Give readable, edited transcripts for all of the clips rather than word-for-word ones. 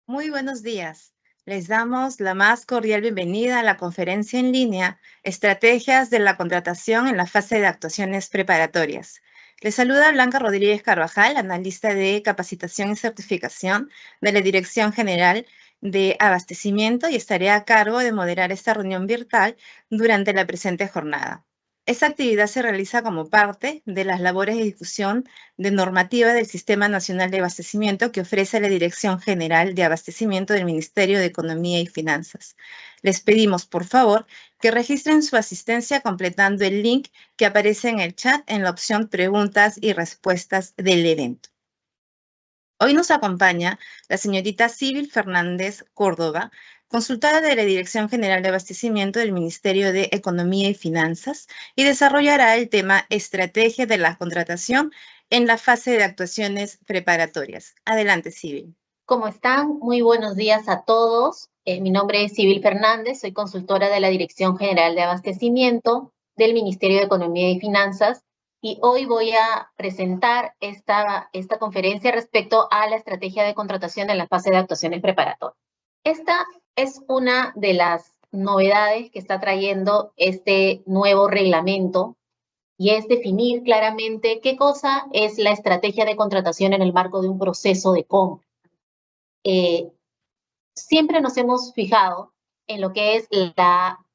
Muy buenos días. Les damos la más cordial bienvenida a la conferencia en línea Estrategias de la contratación en la fase de actuaciones preparatorias. Les saluda Blanca Rodríguez Carvajal, analista de capacitación y certificación de la Dirección General de Abastecimiento, y estaré a cargo de moderar esta reunión virtual durante la presente jornada. Esta actividad se realiza como parte de las labores de difusión de normativa del Sistema Nacional de Abastecimiento que ofrece la Dirección General de Abastecimiento del Ministerio de Economía y Finanzas. Les pedimos, por favor, que registren su asistencia completando el link que aparece en el chat en la opción Preguntas y Respuestas del evento. Hoy nos acompaña la señorita Síbil Fernández Córdoba, consultora de la Dirección General de Abastecimiento del Ministerio de Economía y Finanzas, y desarrollará el tema Estrategia de la contratación en la fase de actuaciones preparatorias. Adelante, Síbil. ¿Cómo están? Muy buenos días a todos. Mi nombre es Síbil Fernández, soy consultora de la Dirección General de Abastecimiento del Ministerio de Economía y Finanzas, y hoy voy a presentar esta conferencia respecto a la estrategia de contratación en la fase de actuaciones preparatorias. Esta es una de las novedades que está trayendo este nuevo reglamento, y es definir claramente qué cosa es la estrategia de contratación en el marco de un proceso de compra. Siempre nos hemos fijado en lo que es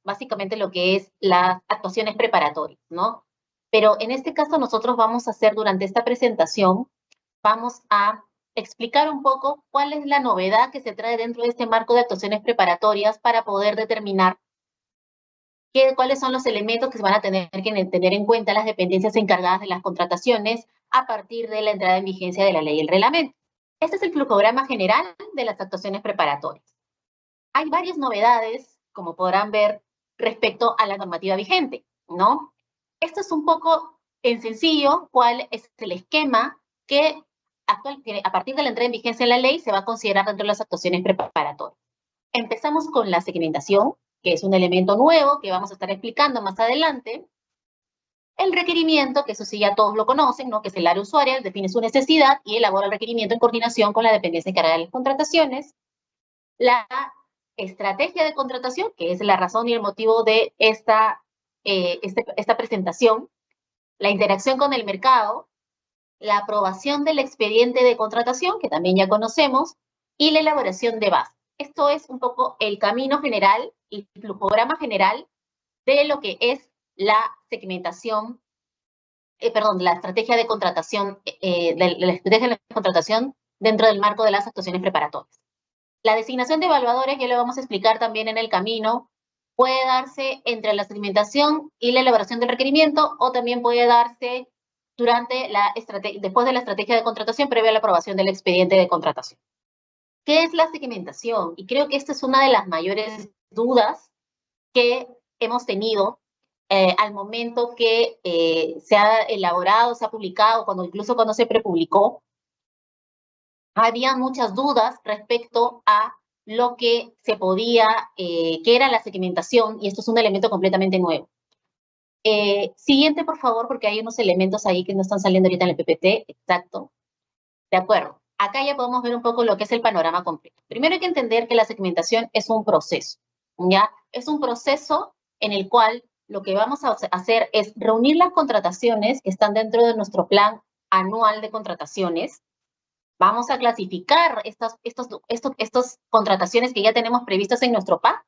básicamente lo que es las actuaciones preparatorias, ¿no? Pero en este caso nosotros vamos a hacer durante esta presentación, vamos a explicar un poco cuál es la novedad que se trae dentro de este marco de actuaciones preparatorias para poder determinar cuáles son los elementos que se van a tener que tener en cuenta las dependencias encargadas de las contrataciones a partir de la entrada en vigencia de la ley y el reglamento. Este es el flujograma general de las actuaciones preparatorias. Hay varias novedades, como podrán ver, respecto a la normativa vigente, ¿no? Esto es un poco en sencillo cuál es el esquema que a partir de la entrada en vigencia de la ley se va a considerar dentro de las actuaciones preparatorias. Empezamos con la segmentación, que es un elemento nuevo que vamos a estar explicando más adelante. El requerimiento, que eso sí ya todos lo conocen, ¿no? Que es el área usuaria, define su necesidad y elabora el requerimiento en coordinación con la dependencia encargada de las contrataciones. La estrategia de contratación, que es la razón y el motivo de esta presentación. La interacción con el mercado, la aprobación del expediente de contratación, que también ya conocemos, y la elaboración de base. Esto es un poco el camino general y el flujograma general de lo que es la segmentación, la estrategia de contratación, la estrategia de contratación dentro del marco de las actuaciones preparatorias. La designación de evaluadores, ya lo vamos a explicar también en el camino, puede darse entre la segmentación y la elaboración del requerimiento, o también puede darse después de la estrategia de contratación previa a la aprobación del expediente de contratación. ¿Qué es la segmentación? Y creo que esta es una de las mayores dudas que hemos tenido al momento que se ha elaborado, se ha publicado, incluso cuando se prepublicó. Había muchas dudas respecto a lo que se podía, que era la segmentación, y esto es un elemento completamente nuevo. Siguiente, por favor, porque hay unos elementos ahí que no están saliendo ahorita en el PPT. Exacto. De acuerdo. Acá ya podemos ver un poco lo que es el panorama completo. Primero hay que entender que la segmentación es un proceso, ¿ya? Es un proceso en el cual lo que vamos a hacer es reunir las contrataciones que están dentro de nuestro plan anual de contrataciones. Vamos a clasificar estas contrataciones que ya tenemos previstas en nuestro PAC,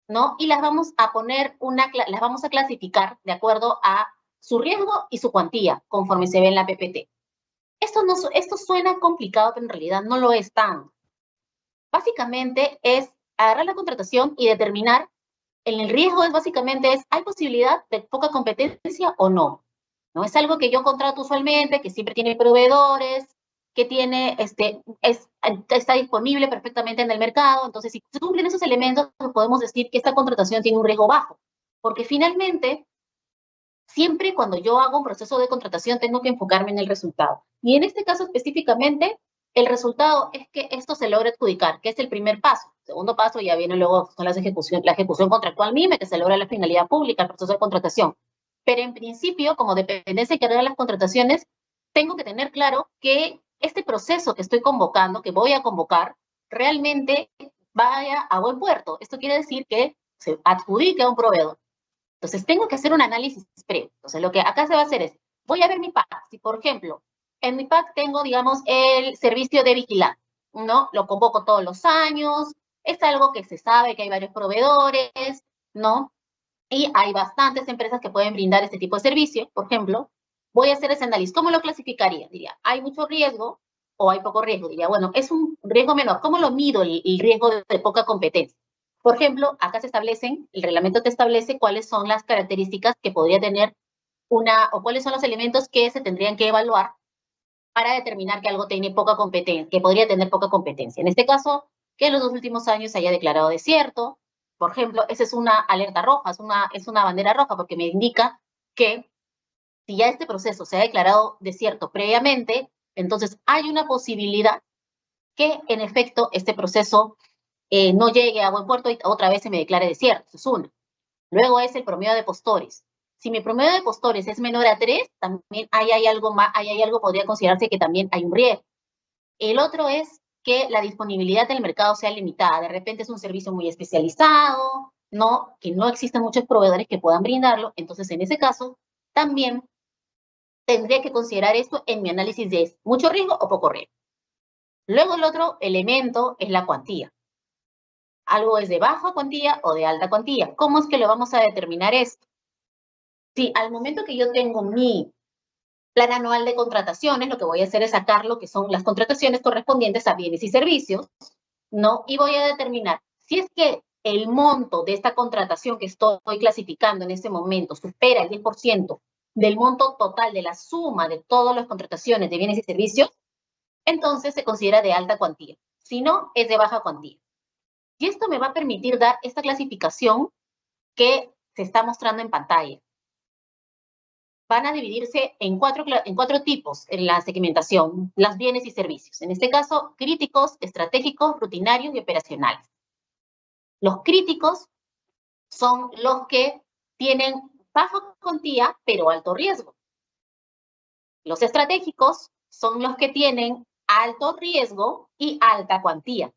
¿no? Y las vamos a clasificar de acuerdo a su riesgo y su cuantía, conforme se ve en la PPT. Esto suena complicado, pero en realidad no lo es tanto. Básicamente es agarrar la contratación y determinar, el riesgo ¿hay posibilidad de poca competencia o no? ¿No? Es algo que yo contrato usualmente, que siempre tiene proveedores, que está disponible perfectamente en el mercado. Entonces, si se cumplen esos elementos, podemos decir que esta contratación tiene un riesgo bajo. Porque finalmente, siempre cuando yo hago un proceso de contratación, tengo que enfocarme en el resultado. Y en este caso específicamente, el resultado es que esto se logra adjudicar, que es el primer paso. El segundo paso ya viene luego con la ejecución contractual MIME, que se logra la finalidad pública, el proceso de contratación. Pero en principio, como dependencia que regula las contrataciones, tengo que tener claro que este proceso que estoy convocando, que voy a convocar, realmente vaya a buen puerto. Esto quiere decir que se adjudique a un proveedor. Entonces, tengo que hacer un análisis previo. Entonces, lo que acá se va a hacer es, voy a ver mi PAC. Si, por ejemplo, en mi PAC tengo, digamos, el servicio de vigilancia, ¿no? Lo convoco todos los años, es algo que se sabe que hay varios proveedores, ¿no? Y hay bastantes empresas que pueden brindar este tipo de servicio. Por ejemplo, voy a hacer ese análisis. ¿Cómo lo clasificaría? Diría, ¿hay mucho riesgo o hay poco riesgo? Diría, bueno, es un riesgo menor. ¿Cómo lo mido el riesgo de poca competencia? Por ejemplo, acá se establecen, el reglamento te establece cuáles son las características que podría tener o cuáles son los elementos que se tendrían que evaluar para determinar que algo tiene poca competencia, que podría tener poca competencia. En este caso, que en los 2 últimos años se haya declarado desierto. Por ejemplo, esa es una alerta roja, es una bandera roja, porque me indica que si ya este proceso se ha declarado desierto previamente, entonces hay una posibilidad que, en efecto, este proceso no llegue a buen puerto y otra vez se me declare desierto. Eso es una. Luego es el promedio de postores. Si mi promedio de postores es menor a 3, también ahí hay algo más, ahí hay algo podría considerarse que también hay un riesgo. El otro es que la disponibilidad del mercado sea limitada. De repente es un servicio muy especializado, ¿no? Que no existen muchos proveedores que puedan brindarlo. Entonces, en ese caso, también tendría que considerar esto en mi análisis de mucho riesgo o poco riesgo. Luego, el otro elemento es la cuantía. Algo es de baja cuantía o de alta cuantía. ¿Cómo es que lo vamos a determinar esto? Si al momento que yo tengo mi plan anual de contrataciones, lo que voy a hacer es sacar lo que son las contrataciones correspondientes a bienes y servicios, ¿no? Y voy a determinar si es que el monto de esta contratación que estoy clasificando en este momento supera el 10% del monto total de la suma de todas las contrataciones de bienes y servicios, entonces se considera de alta cuantía. Si no, es de baja cuantía. Y esto me va a permitir dar esta clasificación que se está mostrando en pantalla. Van a dividirse en cuatro tipos en la segmentación, los bienes y servicios. En este caso, críticos, estratégicos, rutinarios y operacionales. Los críticos son los que tienen baja cuantía, pero alto riesgo. Los estratégicos son los que tienen alto riesgo y alta cuantía.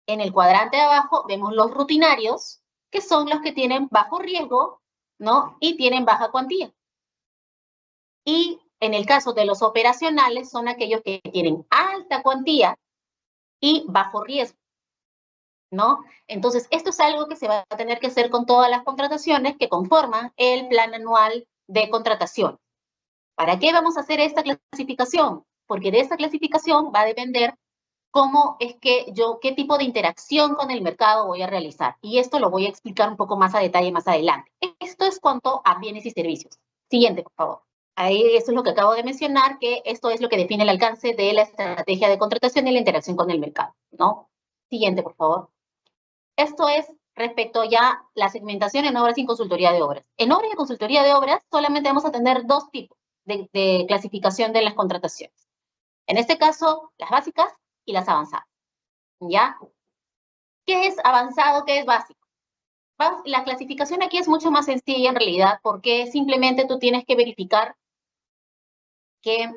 En el cuadrante de abajo vemos los rutinarios, que son los que tienen bajo riesgo, ¿no? Y tienen baja cuantía. Y en el caso de los operacionales, son aquellos que tienen alta cuantía y bajo riesgo, ¿no? Entonces, esto es algo que se va a tener que hacer con todas las contrataciones que conforman el plan anual de contratación. ¿Para qué vamos a hacer esta clasificación? Porque de esta clasificación va a depender cómo es que qué tipo de interacción con el mercado voy a realizar. Y esto lo voy a explicar un poco más a detalle más adelante. Esto es cuanto a bienes y servicios. Siguiente, por favor. Ahí, esto es lo que acabo de mencionar, que esto es lo que define el alcance de la estrategia de contratación y la interacción con el mercado, ¿no? Siguiente, por favor. Esto es respecto ya a la segmentación en obras y en consultoría de obras. En obras y consultoría de obras solamente vamos a tener dos tipos de clasificación de las contrataciones. En este caso, las básicas y las avanzadas, ¿ya? ¿Qué es avanzado? ¿Qué es básico? La clasificación aquí es mucho más sencilla en realidad, porque simplemente tú tienes que verificar que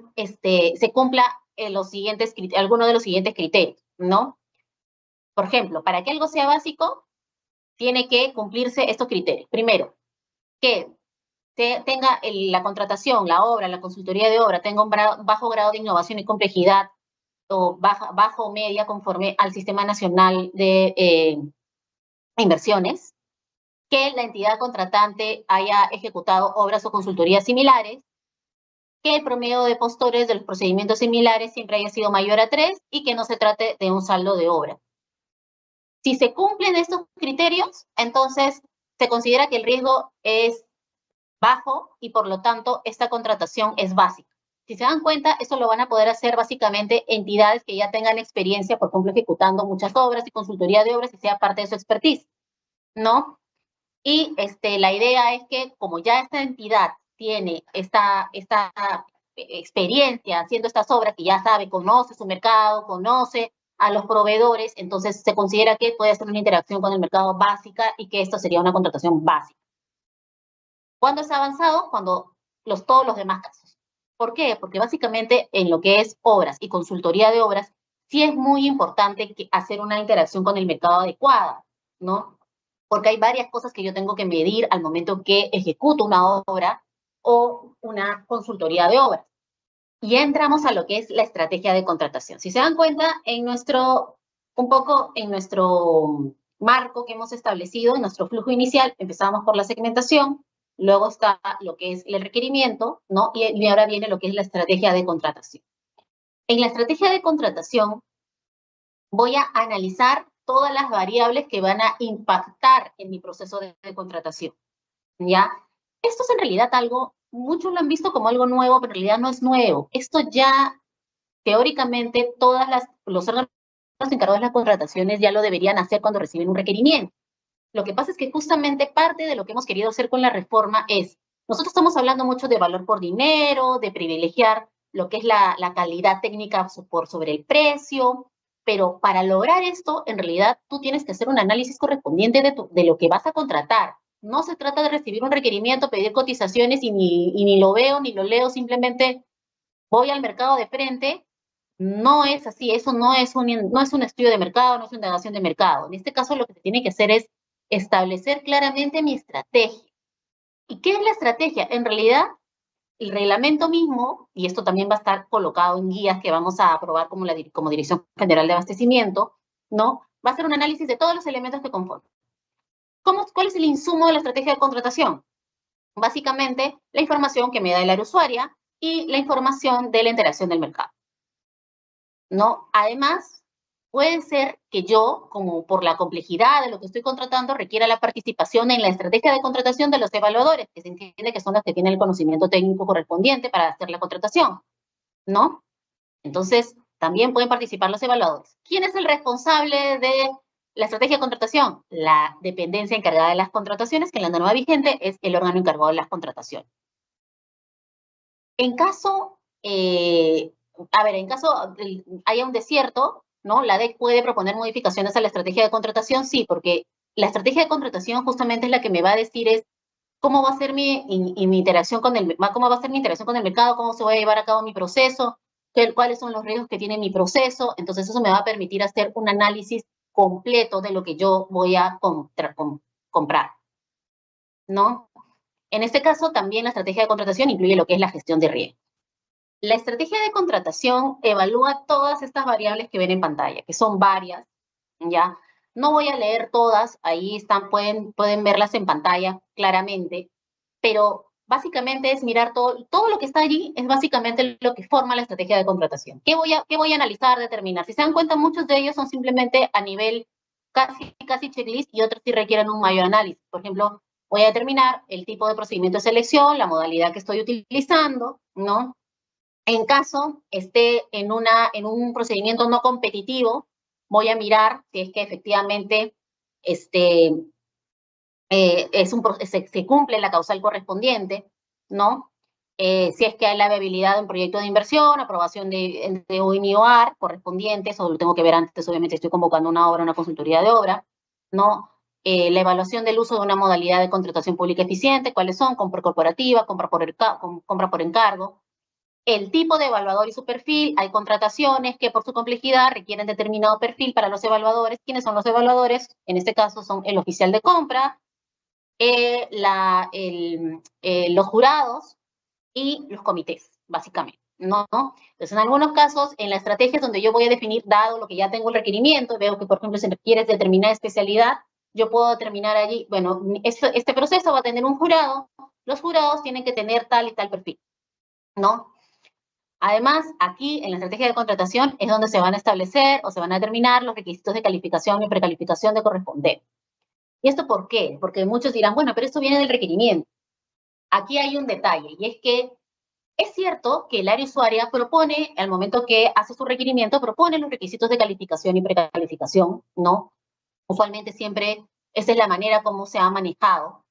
se cumpla alguno de los siguientes criterios, ¿no? Por ejemplo, para que algo sea básico, tiene que cumplirse estos criterios. Primero, que tenga la contratación, la obra, la consultoría de obra, tenga un bajo grado de innovación y complejidad, o bajo o media conforme al Sistema Nacional de Inversiones, que la entidad contratante haya ejecutado obras o consultorías similares, que el promedio de postores de los procedimientos similares siempre haya sido mayor a 3 y que no se trate de un saldo de obra. Si se cumplen estos criterios, entonces se considera que el riesgo es bajo y por lo tanto esta contratación es básica. Si se dan cuenta, esto lo van a poder hacer básicamente entidades que ya tengan experiencia, por ejemplo, ejecutando muchas obras y consultoría de obras y sea parte de su expertise, ¿no? Y la idea es que como ya esta entidad tiene esta experiencia haciendo estas obras, que ya sabe, conoce su mercado, conoce a los proveedores, entonces se considera que puede hacer una interacción con el mercado básica y que esto sería una contratación básica. ¿Cuándo es avanzado? Cuando todos los demás casos. ¿Por qué? Porque básicamente en lo que es obras y consultoría de obras, sí es muy importante hacer una interacción con el mercado adecuada, ¿no? Porque hay varias cosas que yo tengo que medir al momento que ejecuto una obra o una consultoría de obras. Y ya entramos a lo que es la estrategia de contratación. Si se dan cuenta, un poco en nuestro marco que hemos establecido, en nuestro flujo inicial, empezamos por la segmentación, luego está lo que es el requerimiento, ¿no? Y ahora viene lo que es la estrategia de contratación. En la estrategia de contratación voy a analizar todas las variables que van a impactar en mi proceso de contratación, ¿ya? Esto es en realidad algo, muchos lo han visto como algo nuevo, pero en realidad no es nuevo. Esto ya, teóricamente, los órganos encargados de las contrataciones ya lo deberían hacer cuando reciben un requerimiento. Lo que pasa es que justamente parte de lo que hemos querido hacer con la reforma es, nosotros estamos hablando mucho de valor por dinero, de privilegiar lo que es la calidad técnica sobre el precio, pero para lograr esto, en realidad, tú tienes que hacer un análisis correspondiente de lo que vas a contratar. No se trata de recibir un requerimiento, pedir cotizaciones y ni lo veo, ni lo leo, simplemente voy al mercado de frente. No es así, eso no es un estudio de mercado, no es una indagación de mercado. En este caso, lo que se tiene que hacer es establecer claramente mi estrategia. ¿Y qué es la estrategia? En realidad, el reglamento mismo, y esto también va a estar colocado en guías que vamos a aprobar como Dirección General de Abastecimiento, ¿no? Va a ser un análisis de todos los elementos que conforman. ¿Cuál es el insumo de la estrategia de contratación? Básicamente, la información que me da el área usuaria y la información de la interacción del mercado, ¿no? Además, puede ser que yo, como por la complejidad de lo que estoy contratando, requiera la participación en la estrategia de contratación de los evaluadores, que se entiende que son los que tienen el conocimiento técnico correspondiente para hacer la contratación, ¿no? Entonces, también pueden participar los evaluadores. ¿Quién es el responsable de la estrategia de contratación? La dependencia encargada de las contrataciones, que en la norma vigente es el órgano encargado de las contrataciones. En caso haya un desierto, ¿no? La DEC puede proponer modificaciones a la estrategia de contratación, sí, porque la estrategia de contratación justamente es la que me va a decir cómo va a ser mi interacción con el mercado, cómo se va a llevar a cabo mi proceso, cuáles son los riesgos que tiene mi proceso. Entonces eso me va a permitir hacer un análisis completo de lo que yo voy a comprar, ¿no? En este caso, también la estrategia de contratación incluye lo que es la gestión de riesgos. La estrategia de contratación evalúa todas estas variables que ven en pantalla, que son varias, ¿ya? No voy a leer todas, ahí están, pueden verlas en pantalla claramente, pero básicamente es mirar todo lo que está allí, es básicamente lo que forma la estrategia de contratación. ¿Qué voy a analizar, determinar? Si se dan cuenta, muchos de ellos son simplemente a nivel casi checklist y otros sí requieren un mayor análisis. Por ejemplo, voy a determinar el tipo de procedimiento de selección, la modalidad que estoy utilizando, ¿no? En caso esté en un procedimiento no competitivo, voy a mirar si es que efectivamente se cumple la causal correspondiente, ¿no? Si es que hay la viabilidad de un proyecto de inversión, aprobación de OINIOAR correspondiente, eso lo tengo que ver antes, obviamente estoy convocando una obra, una consultoría de obra, ¿no? La evaluación del uso de una modalidad de contratación pública eficiente, cuáles son, compra corporativa, compra por encargo, el tipo de evaluador y su perfil. Hay contrataciones que por su complejidad requieren determinado perfil para los evaluadores. ¿Quiénes son los evaluadores? En este caso son el oficial de compra, los jurados y los comités, básicamente, ¿no? Entonces, en algunos casos, en la estrategia es donde yo voy a definir, dado lo que ya tengo el requerimiento, veo que, por ejemplo, se requiere determinada especialidad, yo puedo determinar allí, bueno, este proceso va a tener un jurado, los jurados tienen que tener tal y tal perfil, ¿no? Además, aquí en la estrategia de contratación es donde se van a establecer o se van a determinar los requisitos de calificación y precalificación de correspondente. ¿Y esto por qué? Porque muchos dirán, bueno, pero esto viene del requerimiento. Aquí hay un detalle, y es que es cierto que el área usuaria propone, al momento que hace su requerimiento, propone los requisitos de calificación y precalificación, ¿no? Usualmente siempre esa es la manera como se ha manejado,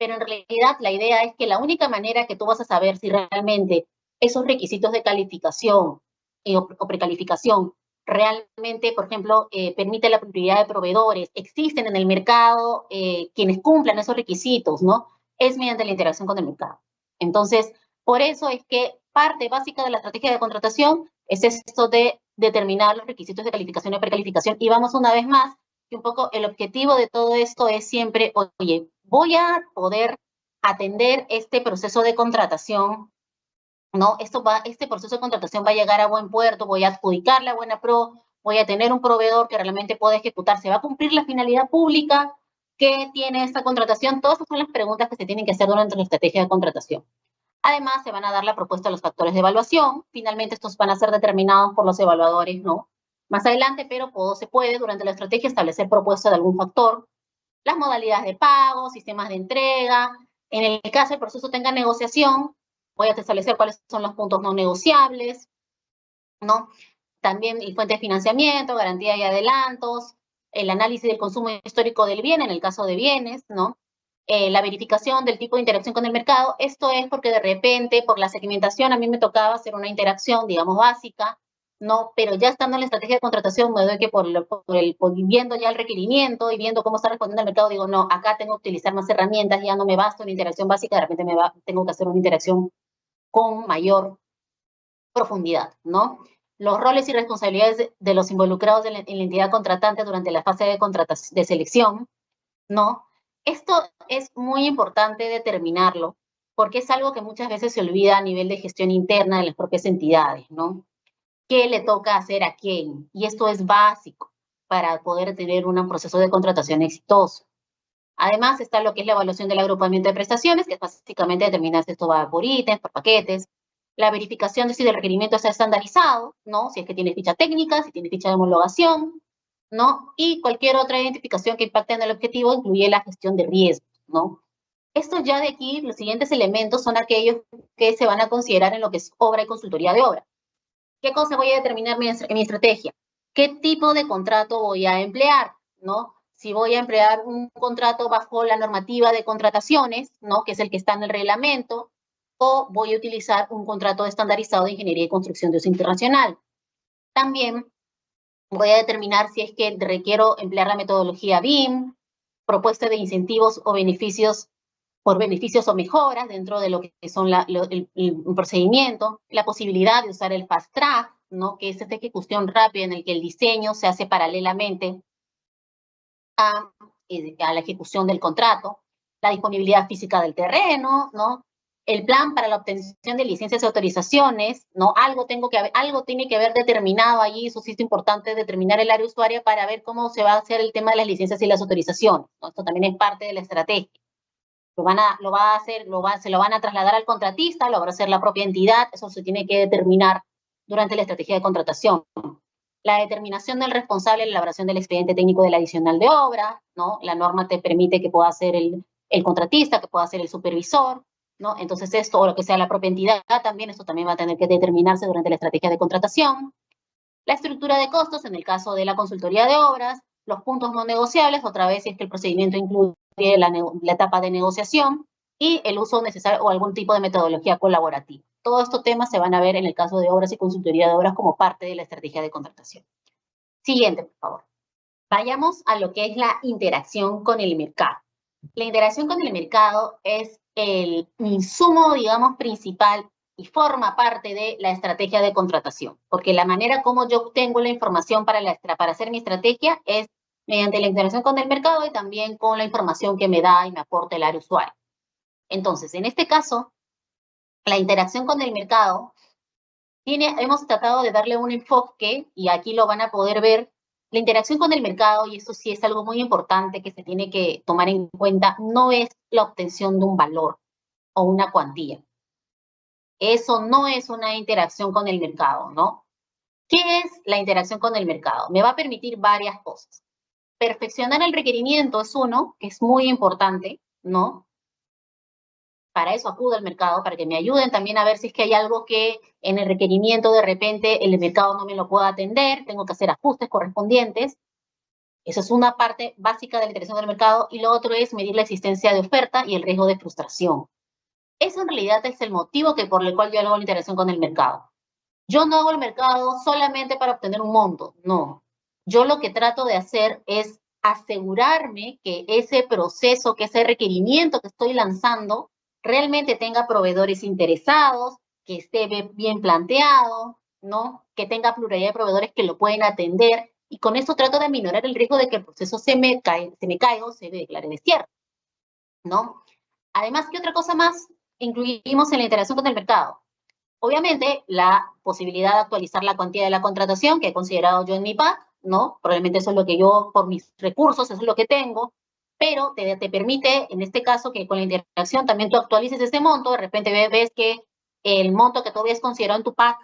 pero en realidad la idea es que la única manera que tú vas a saber si realmente esos requisitos de calificación o precalificación realmente, por ejemplo, permite la prioridad de proveedores, existen en el mercado quienes cumplan esos requisitos, ¿no? Es mediante la interacción con el mercado. Entonces, por eso es que parte básica de la estrategia de contratación es esto de determinar los requisitos de calificación y precalificación. Y vamos una vez más, que un poco el objetivo de todo esto es siempre, oye, voy a poder atender este proceso de contratación, ¿no? Este proceso de contratación va a llegar a buen puerto, voy a adjudicarle a buena pro, voy a tener un proveedor que realmente pueda ejecutar, ¿se va a cumplir la finalidad pública que tiene esta contratación? Todas esas son las preguntas que se tienen que hacer durante la estrategia de contratación. Además, se van a dar la propuesta de los factores de evaluación. Finalmente, estos van a ser determinados por los evaluadores, ¿no? Más adelante, pero se puede durante la estrategia establecer propuesta de algún factor, las modalidades de pago, sistemas de entrega. En el caso del proceso tenga negociación, voy a establecer cuáles son los puntos no negociables, ¿no? También el fuente de financiamiento, garantía y adelantos, el análisis del consumo histórico del bien en el caso de bienes, ¿no? La verificación del tipo de interacción con el mercado. Esto es porque de repente, por la segmentación, a mí me tocaba hacer una interacción, digamos, básica, ¿no? Pero ya estando en la estrategia de contratación, me doy que viendo ya el requerimiento y viendo cómo está respondiendo el mercado, digo, no, acá tengo que utilizar más herramientas, ya no me basta una interacción básica, de repente tengo que hacer una interacción con mayor profundidad, ¿no? Los roles y responsabilidades de los involucrados en la entidad contratante durante la fase de selección, ¿no? Esto es muy importante determinarlo, porque es algo que muchas veces se olvida a nivel de gestión interna de las propias entidades, ¿no? ¿Qué le toca hacer a quién? Y esto es básico para poder tener un proceso de contratación exitoso. Además está lo que es la evaluación del agrupamiento de prestaciones, que es básicamente determinar si esto va por ítems, por paquetes, la verificación de si el requerimiento está estandarizado, ¿no? Si es que tiene ficha técnica, si tiene ficha de homologación, ¿no? Y cualquier otra identificación que impacte en el objetivo incluye la gestión de riesgos, ¿no? Esto ya de aquí, los siguientes elementos son aquellos que se van a considerar en lo que es obra y consultoría de obra. ¿Qué cosa voy a determinar en mi estrategia? ¿Qué tipo de contrato voy a emplear, ¿no? Si voy a emplear un contrato bajo la normativa de contrataciones, ¿no? Que es el que está en el reglamento, o voy a utilizar un contrato estandarizado de ingeniería y construcción de uso internacional. También voy a determinar si es que requiero emplear la metodología BIM, propuesta de incentivos o beneficios por beneficios o mejoras dentro de lo que son el procedimiento, la posibilidad de usar el fast track, ¿no? Que es esta ejecución rápida en el que el diseño se hace paralelamente a la ejecución del contrato, la disponibilidad física del terreno, ¿no? El plan para la obtención de licencias y autorizaciones, ¿no? Algo tiene que haber determinado allí, eso sí es importante, determinar el área usuaria para ver cómo se va a hacer el tema de las licencias y las autorizaciones, ¿no? Esto también es parte de la estrategia. Se lo van a trasladar al contratista, lo va a hacer la propia entidad, eso se tiene que determinar durante la estrategia de contratación. La determinación del responsable de la elaboración del expediente técnico del adicional de obra, ¿no? La norma te permite que pueda ser el contratista, que pueda ser el supervisor, ¿no? Entonces esto, o lo que sea la propia entidad también, esto también va a tener que determinarse durante la estrategia de contratación. La estructura de costos, en el caso de la consultoría de obras, los puntos no negociables, otra vez si es que el procedimiento incluye la etapa de negociación, y el uso necesario o algún tipo de metodología colaborativa. Todos estos temas se van a ver en el caso de obras y consultoría de obras como parte de la estrategia de contratación. Siguiente, por favor. Vayamos a lo que es la interacción con el mercado. La interacción con el mercado es el insumo, digamos, principal y forma parte de la estrategia de contratación, porque la manera como yo obtengo la información para hacer mi estrategia es mediante la interacción con el mercado y también con la información que me da y me aporta el área usuario. Entonces, en este caso, la interacción con el mercado, hemos tratado de darle un enfoque, y aquí lo van a poder ver, la interacción con el mercado, y esto sí es algo muy importante que se tiene que tomar en cuenta, no es la obtención de un valor o una cuantía. Eso no es una interacción con el mercado, ¿no? ¿Qué es la interacción con el mercado? Me va a permitir varias cosas. Perfeccionar el requerimiento es uno, que es muy importante, ¿no? Para eso acudo al mercado, para que me ayuden también a ver si es que hay algo que en el requerimiento de repente el mercado no me lo pueda atender, tengo que hacer ajustes correspondientes. Eso es una parte básica de la interacción del mercado, y lo otro es medir la existencia de oferta y el riesgo de frustración. Eso en realidad es el motivo por el cual yo hago la interacción con el mercado. Yo no hago el mercado solamente para obtener un monto, no. Yo lo que trato de hacer es asegurarme que ese proceso, que ese requerimiento que estoy lanzando, realmente tenga proveedores interesados, que esté bien planteado, ¿no? Que tenga pluralidad de proveedores que lo pueden atender, y con esto trato de minorar el riesgo de que el proceso se me caiga o se me declare desierto, ¿no? Además, ¿qué otra cosa más incluimos en la interacción con el mercado? Obviamente, la posibilidad de actualizar la cuantía de la contratación que he considerado yo en mi PAC, ¿no? Probablemente eso es lo que yo, por mis recursos, eso es lo que tengo, pero te permite, en este caso, que con la interacción también tú actualices ese monto, de repente ves que el monto que tú habías considerado en tu PAC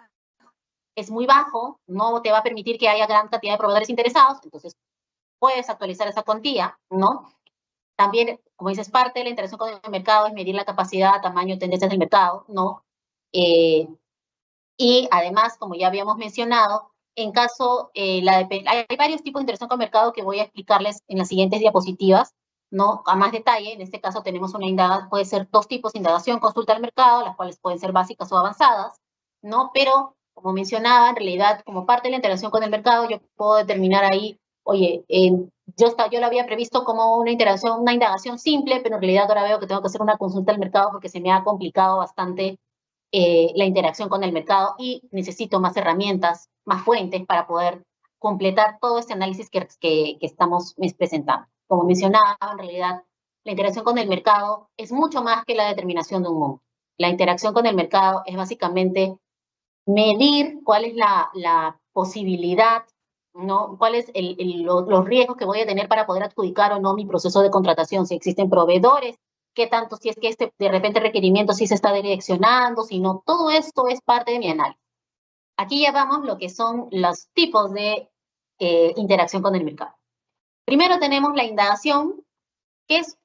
es muy bajo, no te va a permitir que haya gran cantidad de proveedores interesados, entonces puedes actualizar esa cuantía, ¿no? También, como dices, parte de la interacción con el mercado es medir la capacidad, tamaño, tendencias del mercado, ¿no? Y además, como ya habíamos mencionado, en caso, hay varios tipos de interacción con el mercado que voy a explicarles en las siguientes diapositivas, ¿no? A más detalle. En este caso tenemos puede ser dos tipos de indagación, consulta al mercado, las cuales pueden ser básicas o avanzadas, ¿no? Pero, como mencionaba, en realidad, como parte de la interacción con el mercado, yo puedo determinar ahí, oye, yo lo había previsto como una indagación simple, pero en realidad ahora veo que tengo que hacer una consulta al mercado porque se me ha complicado bastante la interacción con el mercado y necesito más herramientas, más fuentes para poder completar todo este análisis que estamos presentando. Como mencionaba, en realidad, la interacción con el mercado es mucho más que la determinación de un monto. La interacción con el mercado es básicamente medir cuál es la posibilidad, ¿no? Cuáles los riesgos que voy a tener para poder adjudicar o no mi proceso de contratación, si existen proveedores, qué tanto, si es que de repente requerimiento sí se está direccionando, si no, todo esto es parte de mi análisis. Aquí ya vamos lo que son los tipos de interacción con el mercado. Primero tenemos la indagación, que es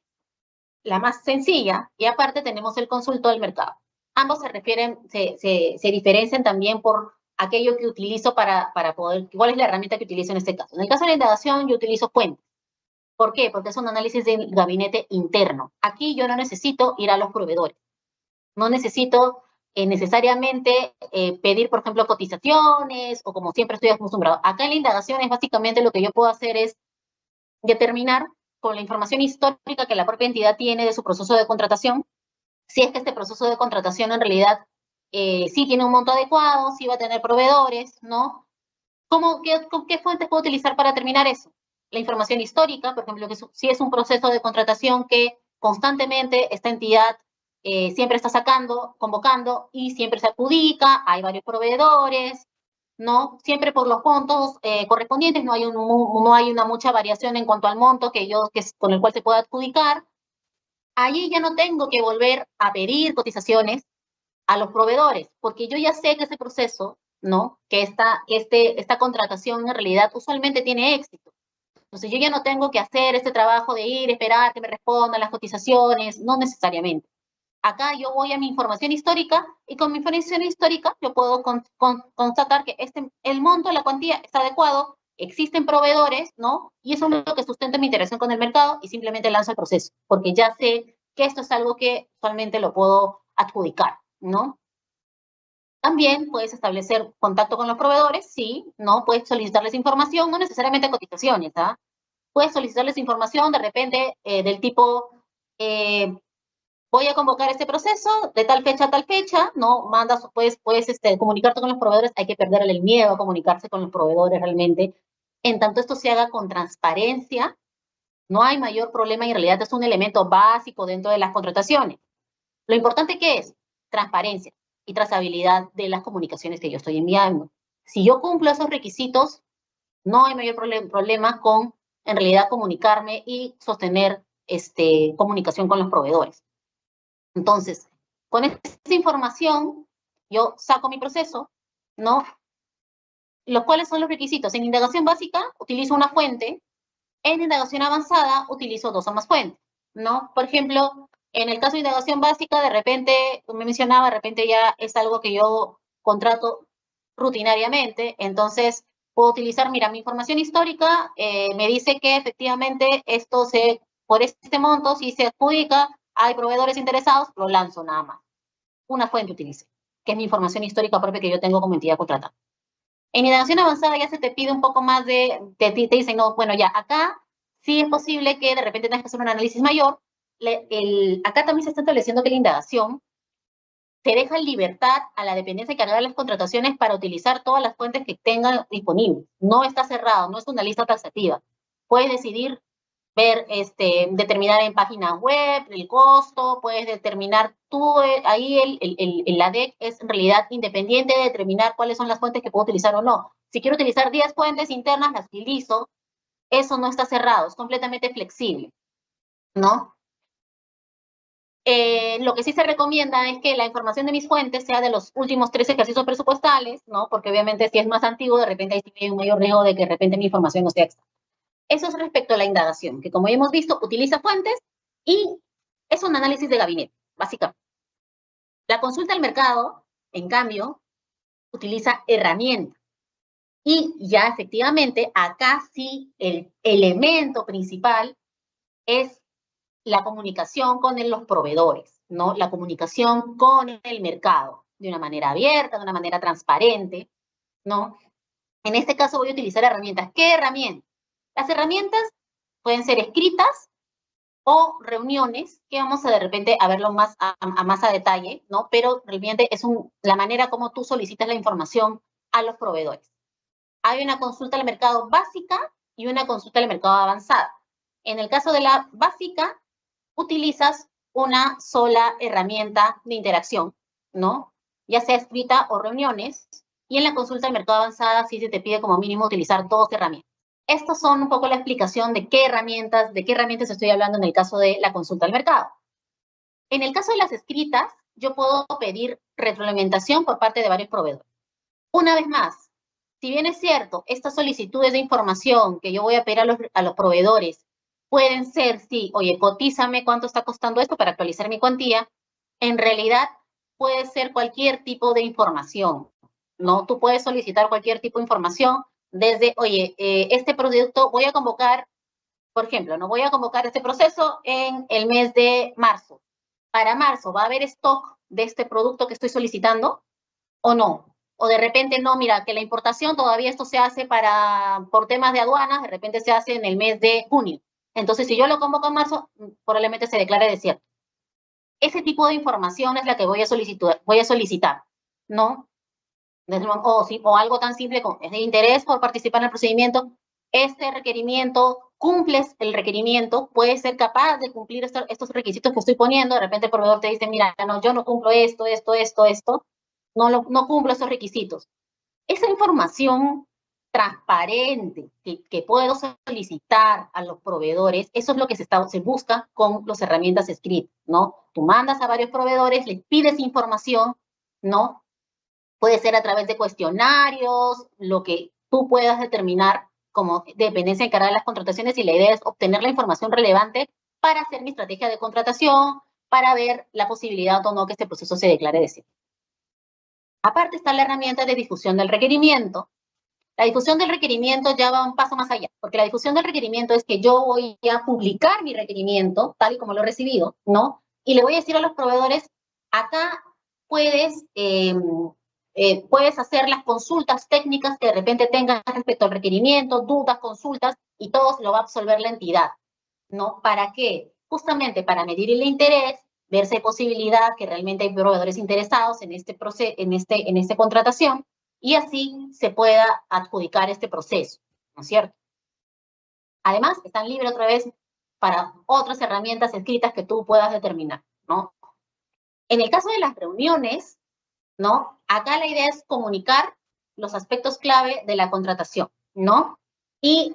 la más sencilla, y aparte tenemos el consulto del mercado. Ambos se diferencian también por aquello que utilizo para poder, cuál es la herramienta que utilizo en este caso. En el caso de la indagación, yo utilizo fuentes. ¿Por qué? Porque es un análisis del gabinete interno. Aquí yo no necesito ir a los proveedores. No necesito necesariamente pedir, por ejemplo, cotizaciones o como siempre estoy acostumbrado. Acá en la indagación es básicamente lo que yo puedo hacer es determinar con la información histórica que la propia entidad tiene de su proceso de contratación, si es que este proceso de contratación en realidad sí tiene un monto adecuado, sí va a tener proveedores, ¿no? ¿Qué fuentes puedo utilizar para determinar eso? La información histórica, por ejemplo, que si es un proceso de contratación que constantemente esta entidad siempre está sacando, convocando y siempre se adjudica, hay varios proveedores, ¿no? Siempre por los montos correspondientes, no hay una mucha variación en cuanto al monto con el cual se pueda adjudicar. Allí ya no tengo que volver a pedir cotizaciones a los proveedores, porque yo ya sé que ese proceso, ¿no? Que esta contratación en realidad usualmente tiene éxito. Entonces yo ya no tengo que hacer este trabajo de ir, esperar que me respondan las cotizaciones, no necesariamente. Acá yo voy a mi información histórica y con mi información histórica yo puedo constatar que el monto, la cuantía está adecuado, existen proveedores, ¿no? Y eso es lo que sustenta mi interacción con el mercado y simplemente lanzo el proceso, porque ya sé que esto es algo que usualmente lo puedo adjudicar, ¿no? También puedes establecer contacto con los proveedores, sí, ¿no? Puedes solicitarles información, no necesariamente cotizaciones, ¿ah? Puedes solicitarles información de repente del tipo, voy a convocar este proceso de tal fecha a tal fecha, ¿no? Puedes comunicarte con los proveedores, hay que perder el miedo a comunicarse con los proveedores realmente. En tanto esto se haga con transparencia, no hay mayor problema y en realidad es un elemento básico dentro de las contrataciones. Lo importante que es transparencia y trazabilidad de las comunicaciones que yo estoy enviando. Si yo cumplo esos requisitos, no hay mayor problema con, en realidad, comunicarme y sostener comunicación con los proveedores. Entonces, con esta información, yo saco mi proceso, ¿no? Los cuales son los requisitos. En indagación básica, utilizo una fuente. En indagación avanzada, utilizo dos o más fuentes, ¿no? Por ejemplo, en el caso de indagación básica, de repente, como me mencionaba, de repente ya es algo que yo contrato rutinariamente, entonces puedo utilizar, mira, mi información histórica me dice que efectivamente por este monto, si se adjudica, hay proveedores interesados, lo lanzo nada más. Una fuente utilice, que es mi información histórica propia que yo tengo como entidad contratada. En indagación avanzada ya se te pide un poco más te dicen, no, bueno, ya acá sí es posible que de repente tengas que hacer un análisis mayor. Acá también se está estableciendo que la indagación se deja en libertad a la dependencia encargada de las contrataciones para utilizar todas las fuentes que tengan disponibles. No está cerrado, no es una lista taxativa. Puedes decidir ver, determinar en páginas web el costo, puedes determinar tú, ahí la DEC es en realidad independiente de determinar cuáles son las fuentes que puedo utilizar o no. Si quiero utilizar 10 fuentes internas, las utilizo. Eso no está cerrado, es completamente flexible, ¿no? Lo que sí se recomienda es que la información de mis fuentes sea de los últimos 3 ejercicios presupuestales, ¿no? Porque obviamente si es más antiguo, de repente hay un mayor riesgo de que de repente mi información no sea exacta. Eso es respecto a la indagación, que como hemos visto, utiliza fuentes y es un análisis de gabinete, básicamente. La consulta al mercado, en cambio, utiliza herramientas. Y ya efectivamente, acá sí el elemento principal es la comunicación con los proveedores, ¿no? La comunicación con el mercado, de una manera abierta, de una manera transparente, ¿no? En este caso voy a utilizar herramientas. ¿Qué herramientas? Las herramientas pueden ser escritas o reuniones, que vamos a de repente a verlo más a detalle, ¿no? Pero realmente es la manera como tú solicitas la información a los proveedores. Hay una consulta al mercado básica y una consulta al mercado avanzada. En el caso de la básica, utilizas una sola herramienta de interacción, ¿no? Ya sea escrita o reuniones. Y en la consulta al mercado avanzada sí se te pide como mínimo utilizar 2 herramientas. Estos son un poco la explicación de qué herramientas estoy hablando en el caso de la consulta al mercado. En el caso de las escritas, yo puedo pedir retroalimentación por parte de varios proveedores. Una vez más, si bien es cierto, estas solicitudes de información que yo voy a pedir a los proveedores pueden ser, sí, oye, cotízame cuánto está costando esto para actualizar mi cuantía, en realidad puede ser cualquier tipo de información, ¿no? Tú puedes solicitar cualquier tipo de información desde, oye, este producto voy a convocar, por ejemplo, no voy a convocar este proceso en el mes de marzo. Para marzo, ¿va a haber stock de este producto que estoy solicitando o no? O de repente no, mira, que la importación todavía esto se hace por temas de aduanas, de repente se hace en el mes de junio. Entonces, si yo lo convoco en marzo, probablemente se declare desierto. Ese tipo de información es la que voy a solicitar, ¿no? O algo tan simple como es de interés por participar en el procedimiento, este requerimiento, cumples el requerimiento, puedes ser capaz de cumplir estos requisitos que estoy poniendo, de repente el proveedor te dice, mira, no, yo no cumplo esto, no cumplo esos requisitos. Esa información transparente que puedo solicitar a los proveedores, eso es lo que se busca con las herramientas escritas, ¿no? Tú mandas a varios proveedores, les pides información, ¿no? Puede ser a través de cuestionarios, lo que tú puedas determinar como dependencia encargada de las contrataciones, y la idea es obtener la información relevante para hacer mi estrategia de contratación, para ver la posibilidad o no que este proceso se declare desierto. Aparte está la herramienta de difusión del requerimiento. La difusión del requerimiento ya va un paso más allá, porque la difusión del requerimiento es que yo voy a publicar mi requerimiento, tal y como lo he recibido, ¿no? Y le voy a decir a los proveedores, acá puedes hacer las consultas técnicas que de repente tengas respecto al requerimiento, dudas, consultas, y todo lo va a absolver la entidad, ¿no? ¿Para qué? Justamente para medir el interés, ver si hay posibilidad que realmente hay proveedores interesados en esta contratación, y así se pueda adjudicar este proceso, ¿no es cierto? Además, están libres otra vez para otras herramientas escritas que tú puedas determinar, ¿no? En el caso de las reuniones, ¿no? Acá la idea es comunicar los aspectos clave de la contratación, ¿no? Y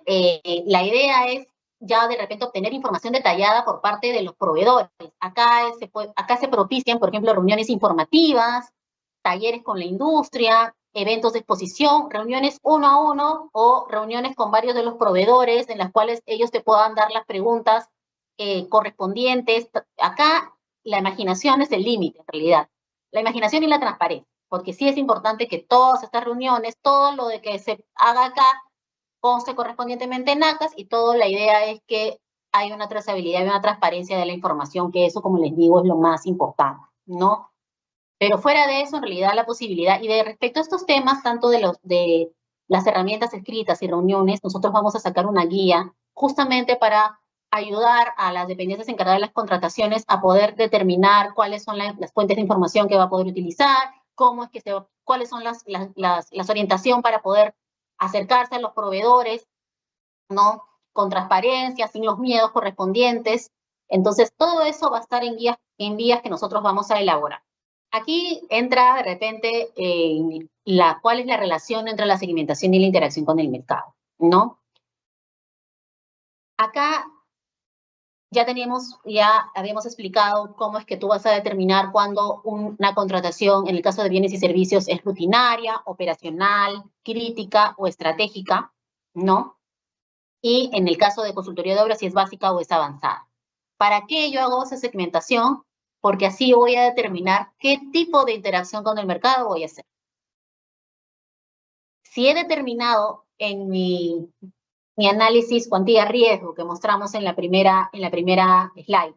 la idea es ya de repente obtener información detallada por parte de los proveedores. Acá se propician, por ejemplo, reuniones informativas, talleres con la industria, eventos de exposición, reuniones uno a uno o reuniones con varios de los proveedores en las cuales ellos te puedan dar las preguntas correspondientes. Acá la imaginación es el límite, en realidad. La imaginación y la transparencia, porque sí es importante que todas estas reuniones, todo lo de que se haga acá, conste correspondientemente en actas, y la idea es que hay una trazabilidad y una transparencia de la información, que eso, como les digo, es lo más importante, ¿no? Pero fuera de eso, en realidad, la posibilidad, y de respecto a estos temas, tanto de las herramientas escritas y reuniones, nosotros vamos a sacar una guía justamente para ayudar a las dependencias encargadas de las contrataciones a poder determinar cuáles son las fuentes de información que va a poder utilizar, cuáles son las orientación para poder acercarse a los proveedores, ¿no? Con transparencia, sin los miedos correspondientes. Entonces, todo eso va a estar en vías que nosotros vamos a elaborar. Aquí entra de repente cuál es la relación entre la segmentación y la interacción con el mercado, ¿no? Acá ya habíamos explicado cómo es que tú vas a determinar cuándo una contratación, en el caso de bienes y servicios, es rutinaria, operacional, crítica o estratégica, ¿no? Y en el caso de consultoría de obras, si es básica o es avanzada. ¿Para qué yo hago esa segmentación? Porque así voy a determinar qué tipo de interacción con el mercado voy a hacer. Si he determinado en mi análisis cuantía-riesgo que mostramos en la primera slide,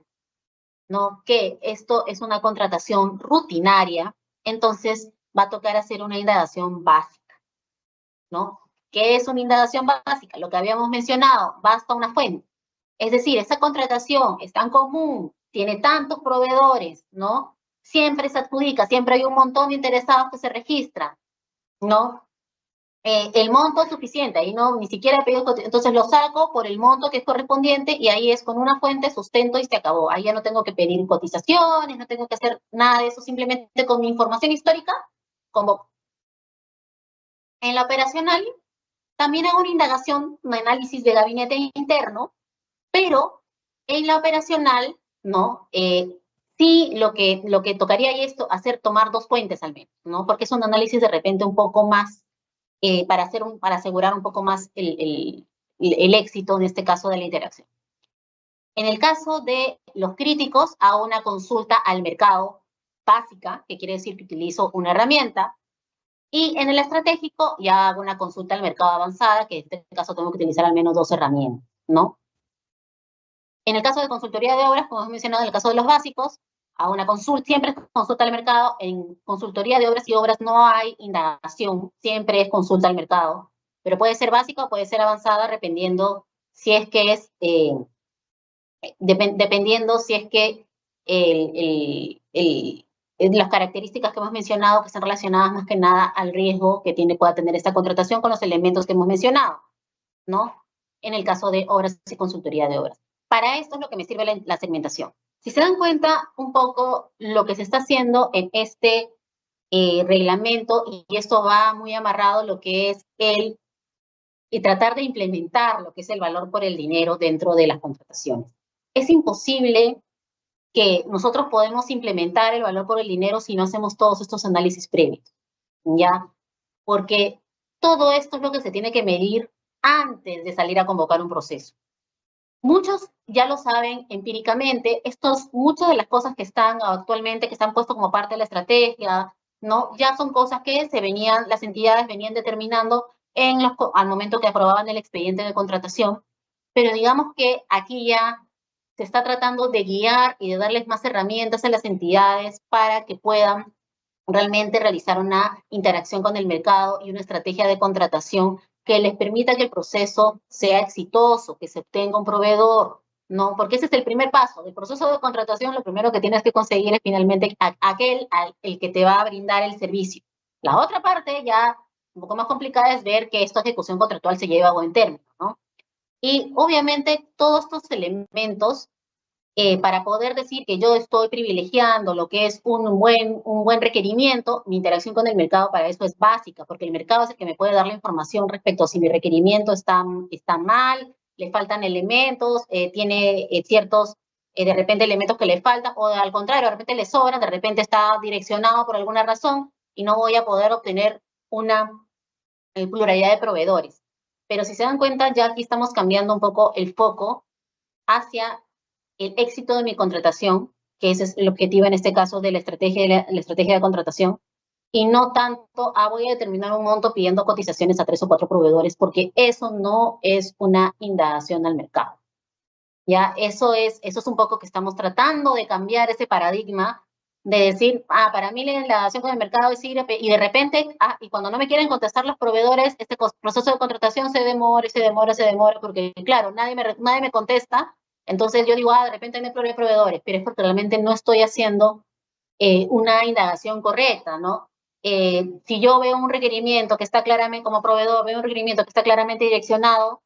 ¿no? Que esto es una contratación rutinaria, entonces va a tocar hacer una indagación básica, ¿no? ¿Qué es una indagación básica? Lo que habíamos mencionado, basta una fuente. Es decir, esa contratación es tan común, tiene tantos proveedores, ¿no? Siempre se adjudica, siempre hay un montón de interesados que se registran, ¿no? El monto es suficiente, ahí no, ni siquiera he pedido, entonces lo saco por el monto que es correspondiente y ahí es con una fuente, sustento y se acabó. Ahí ya no tengo que pedir cotizaciones, no tengo que hacer nada de eso, simplemente con mi información histórica, como en la operacional, también hago una indagación, un análisis de gabinete interno, pero en la operacional, ¿no? Sí, lo que tocaría ahí es tomar dos fuentes al menos, ¿no? Porque es un análisis de repente un poco más para asegurar un poco más el éxito, en este caso, de la interacción. En el caso de los críticos, hago una consulta al mercado básica, que quiere decir que utilizo una herramienta, y en el estratégico ya hago una consulta al mercado avanzada, que en este caso tengo que utilizar al menos dos herramientas, ¿no? En el caso de consultoría de obras, como hemos mencionado, en el caso de los básicos, hago una consulta, siempre es consulta al mercado. En consultoría de obras y obras no hay indagación, siempre es consulta al mercado, pero puede ser básica o puede ser avanzada dependiendo si es que dependiendo si es que las características que hemos mencionado que están relacionadas más que nada al riesgo que pueda tener esta contratación con los elementos que hemos mencionado, ¿no? En el caso de obras y consultoría de obras. Para esto es lo que me sirve la segmentación. Si se dan cuenta un poco lo que se está haciendo en este reglamento, y esto va muy amarrado a lo que es y tratar de implementar lo que es el valor por el dinero dentro de las contrataciones. Es imposible que nosotros podemos implementar el valor por el dinero si no hacemos todos estos análisis previos, ¿ya? Porque todo esto es lo que se tiene que medir antes de salir a convocar un proceso. Muchos ya lo saben empíricamente, muchas de las cosas que están actualmente, que están puestas como parte de la estrategia, ¿no? Ya son cosas que las entidades venían determinando al momento que aprobaban el expediente de contratación, pero digamos que aquí ya se está tratando de guiar y de darles más herramientas a las entidades para que puedan realmente realizar una interacción con el mercado y una estrategia de contratación que les permita que el proceso sea exitoso, que se obtenga un proveedor, ¿no? Porque ese es el primer paso. Del proceso de contratación, lo primero que tienes que conseguir es finalmente el que te va a brindar el servicio. La otra parte, ya un poco más complicada, es ver que esta ejecución contractual se lleve a buen término, ¿no? Y obviamente todos estos elementos, para poder decir que yo estoy privilegiando lo que es un buen requerimiento, mi interacción con el mercado para eso es básica, porque el mercado es el que me puede dar la información respecto a si mi requerimiento está mal, le faltan elementos, tiene ciertos, de repente, elementos que le faltan, o al contrario, de repente le sobran, de repente está direccionado por alguna razón y no voy a poder obtener una pluralidad de proveedores. Pero si se dan cuenta, ya aquí estamos cambiando un poco el foco hacia el éxito de mi contratación, que ese es el objetivo en este caso de la estrategia de contratación, y no tanto, voy a determinar un monto pidiendo cotizaciones a 3 o 4 proveedores, porque eso no es una indagación al mercado. Ya, eso es un poco que estamos tratando de cambiar ese paradigma de decir, para mí la indagación con el mercado es ir, y de repente, y cuando no me quieren contestar los proveedores, este proceso de contratación se demora, porque claro, nadie me contesta, Entonces yo digo, de repente no hay proveedores, pero es porque realmente no estoy haciendo una indagación correcta, ¿no? Si yo veo un requerimiento que está claramente, como proveedor, veo un requerimiento que está claramente direccionado,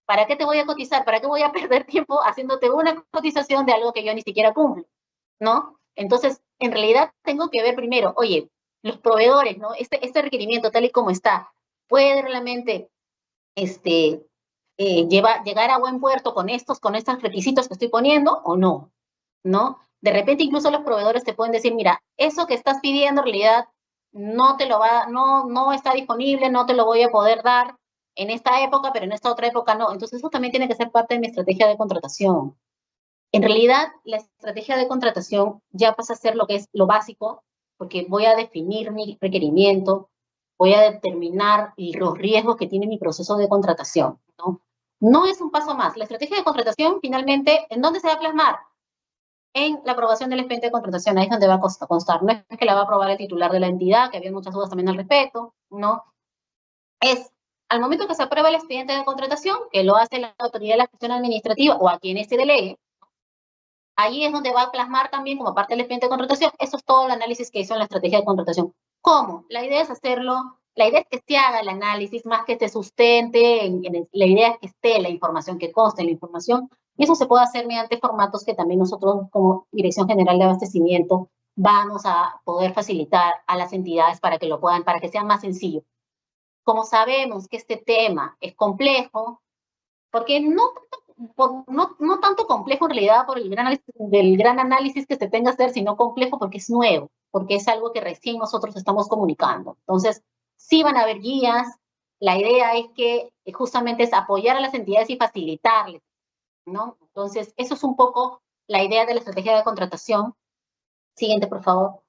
¿para qué te voy a cotizar? ¿Para qué voy a perder tiempo haciéndote una cotización de algo que yo ni siquiera cumplo? ¿No? Entonces, en realidad tengo que ver primero, oye, los proveedores, ¿no? Este requerimiento tal y como está, ¿puede realmente llegar a buen puerto con estos requisitos que estoy poniendo o no? ¿No? De repente incluso los proveedores te pueden decir, mira, eso que estás pidiendo en realidad no está disponible, no te lo voy a poder dar en esta época, pero en esta otra época no. Entonces eso también tiene que ser parte de mi estrategia de contratación. En realidad, la estrategia de contratación ya pasa a ser lo que es lo básico, porque voy a definir mi requerimiento, voy a determinar los riesgos que tiene mi proceso de contratación, ¿no? No es un paso más. La estrategia de contratación, finalmente, ¿en dónde se va a plasmar? En la aprobación del expediente de contratación. Ahí es donde va a constar. No es que la va a aprobar el titular de la entidad, que había muchas dudas también al respecto, ¿no? Es al momento que se aprueba el expediente de contratación, que lo hace la autoridad de la gestión administrativa o a quienes se delegue, ahí es donde va a plasmar también como parte del expediente de contratación. Eso es todo el análisis que hizo en la estrategia de contratación. ¿Cómo? La idea es hacerlo, la idea es que se haga el análisis más que se sustente, la idea es que esté la información, que conste en la información, y eso se puede hacer mediante formatos que también nosotros como Dirección General de Abastecimiento vamos a poder facilitar a las entidades para que lo puedan, para que sea más sencillo. Como sabemos que este tema es complejo, porque no tanto complejo en realidad por el gran análisis que se tenga que hacer, sino complejo porque es nuevo, porque es algo que recién nosotros estamos comunicando. Entonces, sí van a haber guías, la idea es que justamente es apoyar a las entidades y facilitarles, ¿no? Entonces, eso es un poco la idea de la estrategia de contratación. Siguiente, por favor.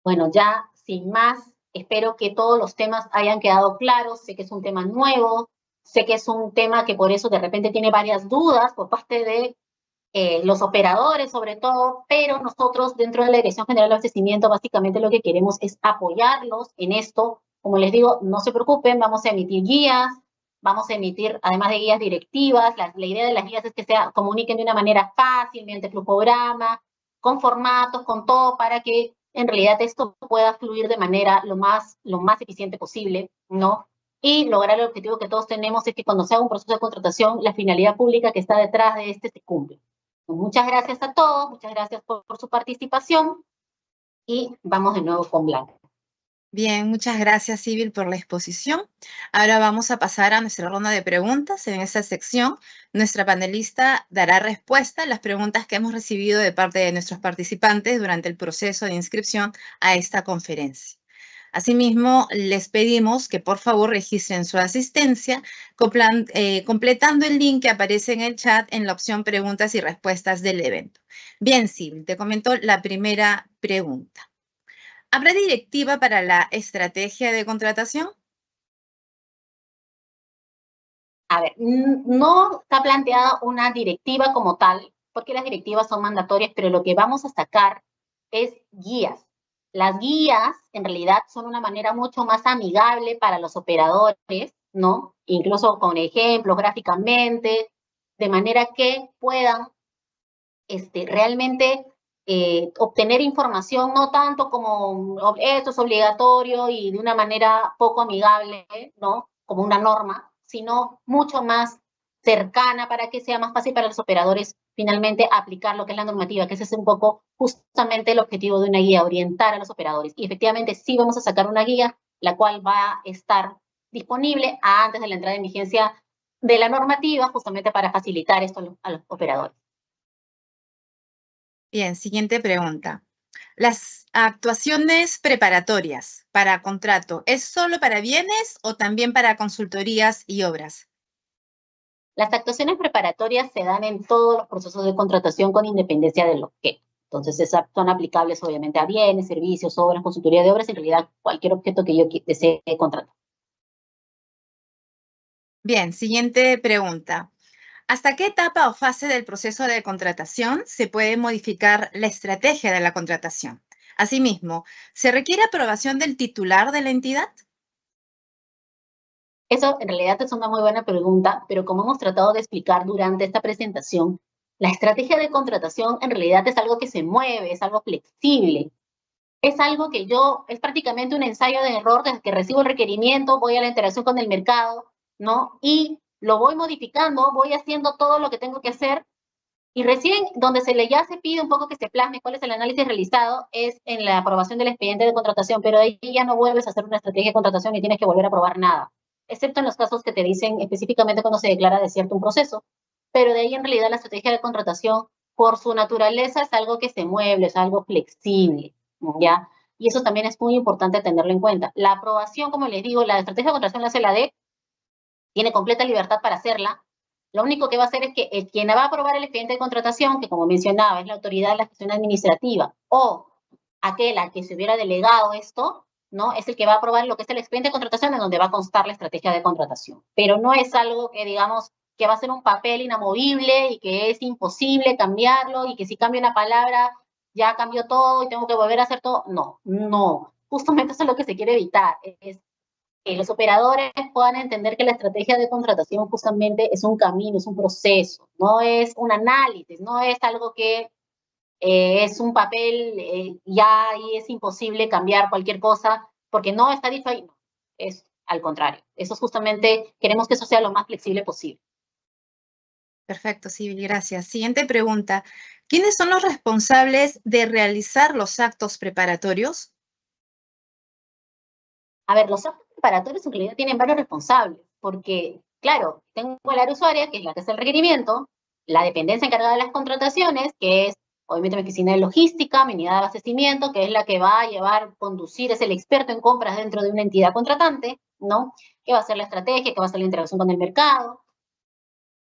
Bueno, ya sin más, espero que todos los temas hayan quedado claros. Sé que es un tema nuevo, sé que es un tema que por eso de repente tiene varias dudas por parte de los operadores sobre todo, pero nosotros dentro de la Dirección General de Abastecimiento básicamente lo que queremos es apoyarlos en esto. Como les digo, no se preocupen, vamos a emitir guías, vamos a emitir además de guías directivas. La idea de las guías es que se comuniquen de una manera fácil, mediante flujograma, con formatos, con todo, para que en realidad esto pueda fluir de manera lo más eficiente posible, ¿no? Y lograr el objetivo que todos tenemos es que cuando se haga un proceso de contratación, la finalidad pública que está detrás de este se cumple. Muchas gracias a todos, muchas gracias por su participación y vamos de nuevo con Blanca. Bien, muchas gracias, Sibyl, por la exposición. Ahora vamos a pasar a nuestra ronda de preguntas. En esta sección, nuestra panelista dará respuesta a las preguntas que hemos recibido de parte de nuestros participantes durante el proceso de inscripción a esta conferencia. Asimismo, les pedimos que por favor registren su asistencia completando el link que aparece en el chat en la opción preguntas y respuestas del evento. Bien, Sibyl, te comento la primera pregunta. ¿Habrá directiva para la estrategia de contratación? A ver, no está planteada una directiva como tal, porque las directivas son mandatorias, pero lo que vamos a sacar es guías. Las guías, en realidad, son una manera mucho más amigable para los operadores, ¿no? Incluso con ejemplos, gráficamente, de manera que puedan realmente obtener información, no tanto como esto es obligatorio y de una manera poco amigable, ¿no? Como una norma, sino mucho más cercana para que sea más fácil para los operadores finalmente aplicar lo que es la normativa, que ese es un poco justamente el objetivo de una guía, orientar a los operadores. Y efectivamente sí vamos a sacar una guía, la cual va a estar disponible antes de la entrada en vigencia de la normativa, justamente para facilitar esto a los operadores. Bien, siguiente pregunta. ¿Las actuaciones preparatorias para contrato es solo para bienes o también para consultorías y obras? Las actuaciones preparatorias se dan en todos los procesos de contratación con independencia del objeto. Entonces, esas son aplicables obviamente a bienes, servicios, obras, consultoría de obras, en realidad cualquier objeto que yo desee contratar. Bien, siguiente pregunta. ¿Hasta qué etapa o fase del proceso de contratación se puede modificar la estrategia de la contratación? Asimismo, ¿se requiere aprobación del titular de la entidad? Eso en realidad es una muy buena pregunta, pero como hemos tratado de explicar durante esta presentación, la estrategia de contratación en realidad es algo que se mueve, es algo flexible. Es algo que es prácticamente un ensayo de error desde que recibo el requerimiento, voy a la interacción con el mercado, ¿no? Y lo voy modificando, voy haciendo todo lo que tengo que hacer y recién donde ya se pide un poco que se plasme cuál es el análisis realizado es en la aprobación del expediente de contratación, pero ahí ya no vuelves a hacer una estrategia de contratación y tienes que volver a aprobar nada, excepto en los casos que te dicen específicamente cuando se declara desierto un proceso. Pero de ahí en realidad la estrategia de contratación, por su naturaleza, es algo que se mueve, es algo flexible, ¿ya? Y eso también es muy importante tenerlo en cuenta. La aprobación, como les digo, la estrategia de contratación la hace la DEC, tiene completa libertad para hacerla. Lo único que va a hacer es que quien va a aprobar el expediente de contratación, que como mencionaba es la autoridad de la gestión administrativa, o aquel a que se hubiera delegado esto, ¿no? Es el que va a aprobar lo que es el expediente de contratación en donde va a constar la estrategia de contratación. Pero no es algo que, digamos, que va a ser un papel inamovible y que es imposible cambiarlo y que si cambio una palabra ya cambió todo y tengo que volver a hacer todo. No, no. Justamente eso es lo que se quiere evitar. Es que los operadores puedan entender que la estrategia de contratación justamente es un camino, es un proceso, no es un análisis, no es algo que es un papel, ya ahí es imposible cambiar cualquier cosa porque no está dicho ahí. No, es al contrario. Eso es justamente, queremos que eso sea lo más flexible posible. Perfecto, Sibyl, gracias. Siguiente pregunta. ¿Quiénes son los responsables de realizar los actos preparatorios? A ver, los actos preparatorios en realidad tienen varios responsables, porque, claro, tengo el área usuaria, que es la que hace el requerimiento, la dependencia encargada de las contrataciones, que es obviamente mi oficina de logística, mi unidad de abastecimiento, que es la que va a llevar, conducir, es el experto en compras dentro de una entidad contratante, ¿no? Que va a hacer la estrategia, que va a hacer la interacción con el mercado,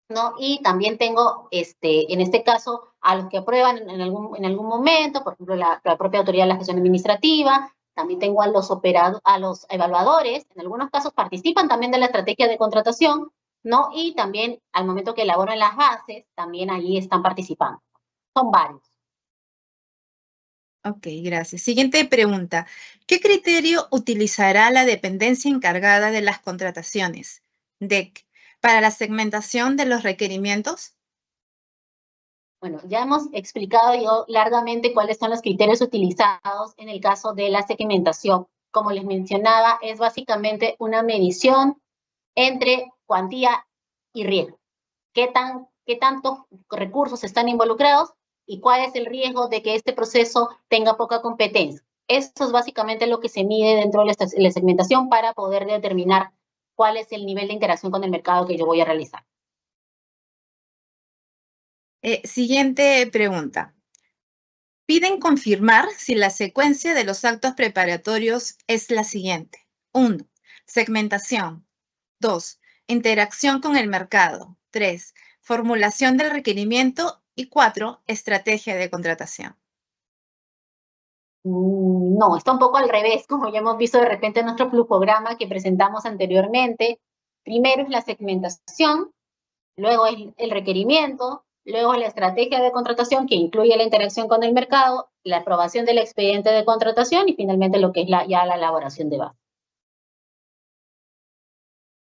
¿no? Y también tengo, en este caso, a los que aprueban en algún momento, por ejemplo, la propia autoridad de la gestión administrativa, también tengo a los evaluadores, en algunos casos participan también de la estrategia de contratación, ¿no? Y también al momento que elaboran las bases, también ahí están participando. Son varios. Ok, gracias. Siguiente pregunta. ¿Qué criterio utilizará la dependencia encargada de las contrataciones, DEC, para la segmentación de los requerimientos? Bueno, ya hemos explicado yo largamente cuáles son los criterios utilizados en el caso de la segmentación. Como les mencionaba, es básicamente una medición entre cuantía y riesgo. ¿Qué tantos recursos están involucrados y cuál es el riesgo de que este proceso tenga poca competencia? Eso es básicamente lo que se mide dentro de la segmentación para poder determinar cuál es el nivel de interacción con el mercado que yo voy a realizar. Siguiente pregunta. Piden confirmar si la secuencia de los actos preparatorios es la siguiente. 1. Segmentación. 2. Interacción con el mercado. 3. Formulación del requerimiento. Y 4. Estrategia de contratación. No, está un poco al revés, como ya hemos visto de repente en nuestro flujograma que presentamos anteriormente. Primero es la segmentación, luego es el requerimiento, luego es la estrategia de contratación que incluye la interacción con el mercado, la aprobación del expediente de contratación y finalmente lo que es ya la elaboración de base.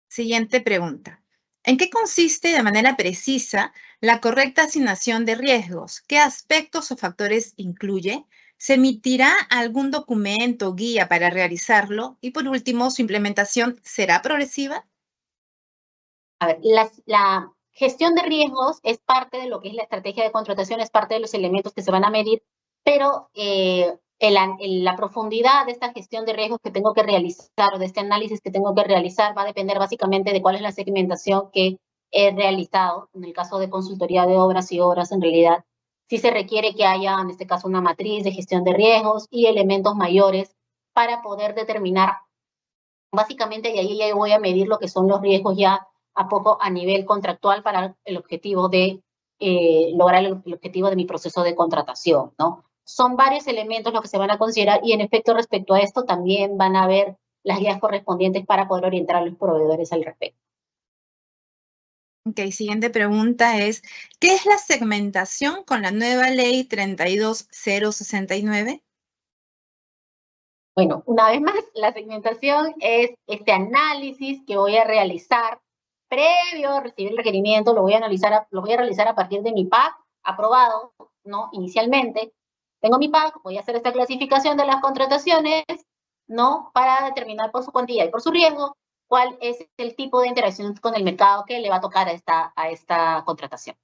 Siguiente pregunta. ¿En qué consiste de manera precisa la correcta asignación de riesgos? ¿Qué aspectos o factores incluye? ¿Se emitirá algún documento o guía para realizarlo? Y por último, ¿su implementación será progresiva? A ver, la gestión de riesgos es parte de lo que es la estrategia de contratación, es parte de los elementos que se van a medir, pero la profundidad de esta gestión de riesgos que tengo que realizar o de este análisis que tengo que realizar va a depender básicamente de cuál es la segmentación que he realizado. En el caso de consultoría de obras y obras, en realidad, sí se requiere que haya, en este caso, una matriz de gestión de riesgos y elementos mayores para poder determinar básicamente, y ahí ya voy a medir lo que son los riesgos ya a poco a nivel contractual para el objetivo de lograr el objetivo de mi proceso de contratación, ¿no? Son varios elementos los que se van a considerar y en efecto respecto a esto también van a haber las guías correspondientes para poder orientar a los proveedores al respecto. Ok, siguiente pregunta es, ¿qué es la segmentación con la nueva ley 32069? Bueno, una vez más, la segmentación es este análisis que voy a realizar previo a recibir el requerimiento, lo voy a realizar a partir de mi PAC aprobado, ¿no? Inicialmente. Tengo mi PAC, voy a hacer esta clasificación de las contrataciones, ¿no? Para determinar por su cuantía y por su riesgo cuál es el tipo de interacción con el mercado que le va a tocar a esta contratación.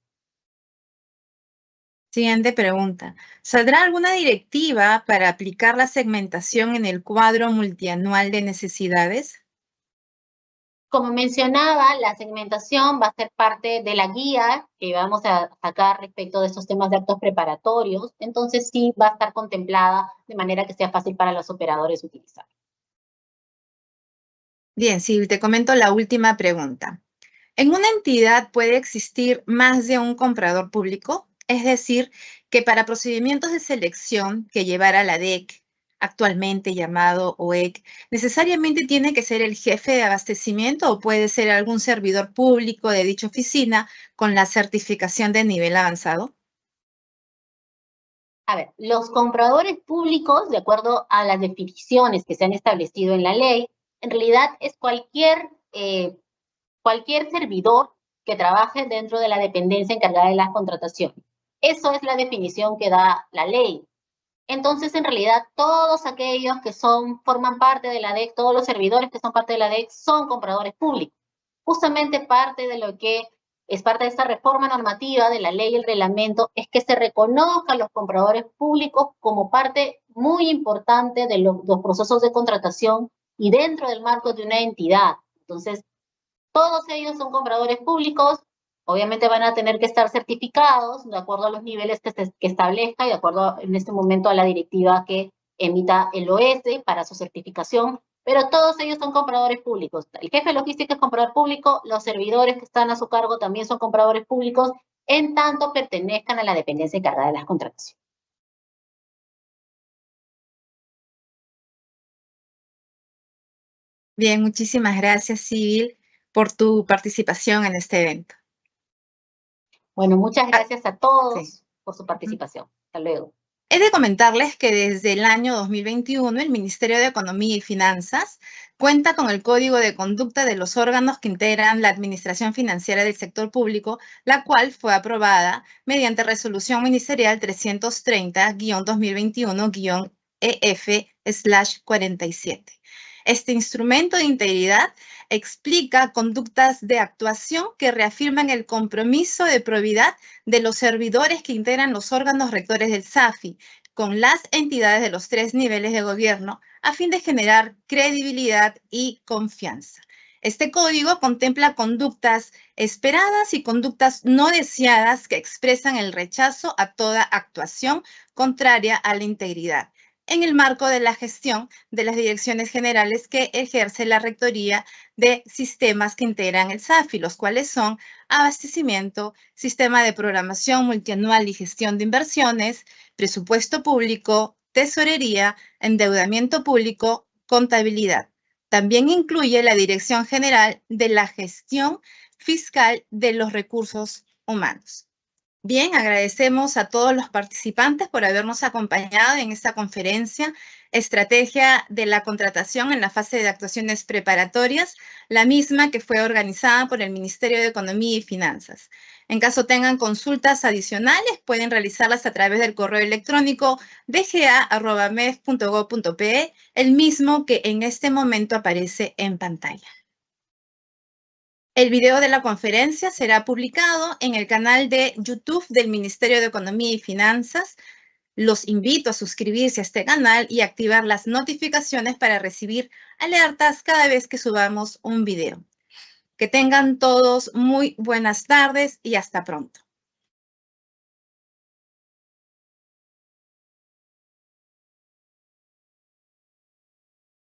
Siguiente pregunta. ¿Saldrá alguna directiva para aplicar la segmentación en el cuadro multianual de necesidades? Como mencionaba, la segmentación va a ser parte de la guía que vamos a sacar respecto de estos temas de actos preparatorios, entonces sí va a estar contemplada de manera que sea fácil para los operadores utilizar. Bien, sí, te comento la última pregunta. ¿En una entidad puede existir más de un comprador público? Es decir, que para procedimientos de selección que llevará la DEC, actualmente llamado OEC, ¿necesariamente tiene que ser el jefe de abastecimiento o puede ser algún servidor público de dicha oficina con la certificación de nivel avanzado? A ver, los compradores públicos, de acuerdo a las definiciones que se han establecido en la ley, en realidad es cualquier servidor que trabaje dentro de la dependencia encargada de las contrataciones. Eso es la definición que da la ley. Entonces, en realidad, todos aquellos que forman parte de la DEC, todos los servidores que son parte de la DEC son compradores públicos. Justamente parte de lo que es parte de esta reforma normativa de la ley y el reglamento es que se reconozcan a los compradores públicos como parte muy importante de los procesos de contratación y dentro del marco de una entidad. Entonces, todos ellos son compradores públicos, obviamente van a tener que estar certificados de acuerdo a los niveles que establezca y de acuerdo en este momento a la directiva que emita el OS para su certificación, pero todos ellos son compradores públicos. El jefe de logística es comprador público, los servidores que están a su cargo también son compradores públicos, en tanto pertenezcan a la dependencia encargada de las contrataciones. Bien, muchísimas gracias, Sibyl, por tu participación en este evento. Bueno, muchas gracias a Sí. todos por su participación. Hasta luego. He de comentarles que desde el año 2021 el Ministerio de Economía y Finanzas cuenta con el Código de Conducta de los órganos que integran la Administración Financiera del Sector Público, la cual fue aprobada mediante Resolución Ministerial 330-2021-EF/47. Este instrumento de integridad explica conductas de actuación que reafirman el compromiso de probidad de los servidores que integran los órganos rectores del SAFI con las entidades de los 3 niveles de gobierno a fin de generar credibilidad y confianza. Este código contempla conductas esperadas y conductas no deseadas que expresan el rechazo a toda actuación contraria a la integridad en el marco de la gestión de las direcciones generales que ejerce la Rectoría de sistemas que integran el SAFI, los cuales son abastecimiento, sistema de programación multianual y gestión de inversiones, presupuesto público, tesorería, endeudamiento público, contabilidad. También incluye la Dirección General de la Gestión Fiscal de los Recursos Humanos. Bien, agradecemos a todos los participantes por habernos acompañado en esta conferencia, Estrategia de la Contratación en la fase de actuaciones preparatorias, la misma que fue organizada por el Ministerio de Economía y Finanzas. En caso tengan consultas adicionales, pueden realizarlas a través del correo electrónico dga@mef.gov.pe, el mismo que en este momento aparece en pantalla. El video de la conferencia será publicado en el canal de YouTube del Ministerio de Economía y Finanzas. Los invito a suscribirse a este canal y activar las notificaciones para recibir alertas cada vez que subamos un video. Que tengan todos muy buenas tardes y hasta pronto.